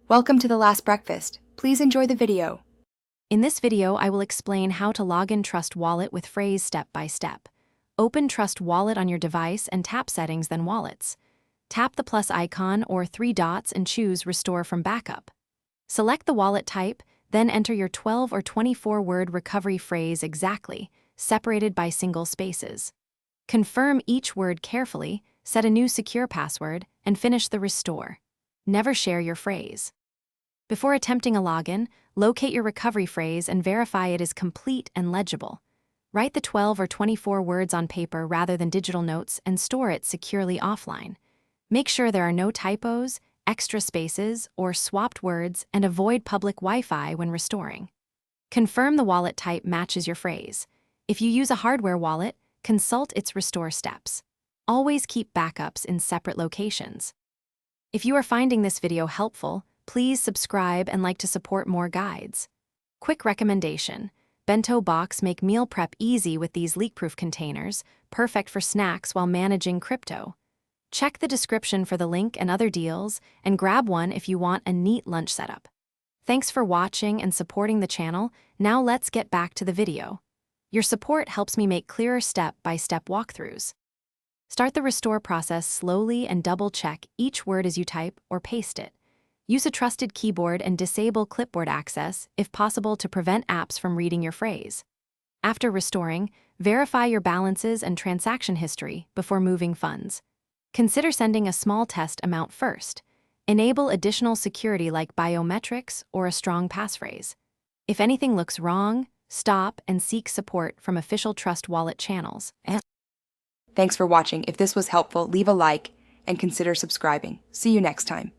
Welcome to The Last Breakfast. Please enjoy the video. In this video, I will explain how to log in Trust Wallet with Phrase step by step. Open Trust Wallet on your device and tap Settings, then Wallets. Tap the plus icon or three dots and choose Restore from Backup. Select the wallet type, then enter your 12 or 24-word recovery phrase exactly, separated by single spaces. Confirm each word carefully, set a new secure password, and finish the restore. Never share your phrase. Before attempting a login, locate your recovery phrase and verify it is complete and legible. Write the 12 or 24 words on paper rather than digital notes and store it securely offline. Make sure there are no typos, extra spaces, or swapped words, and avoid public Wi-Fi when restoring. Confirm the wallet type matches your phrase. If you use a hardware wallet, consult its restore steps. Always keep backups in separate locations. If you are finding this video helpful, please subscribe and like to support more guides. Quick recommendation: bento box make meal prep easy with these leak-proof containers, perfect for snacks while managing crypto. Check the description for the link and other deals, and grab one if you want a neat lunch setup. Thanks for watching and supporting the channel. Now let's get back to the video. Your support helps me make clearer step-by-step walkthroughs. Start the restore process slowly and double-check each word as you type or paste it. Use a trusted keyboard and disable clipboard access, if possible, to prevent apps from reading your phrase. After restoring, verify your balances and transaction history before moving funds. Consider sending a small test amount first. Enable additional security like biometrics or a strong passphrase. If anything looks wrong, stop and seek support from official Trust Wallet channels. Thanks for watching. If this was helpful, leave a like and consider subscribing. See you next time.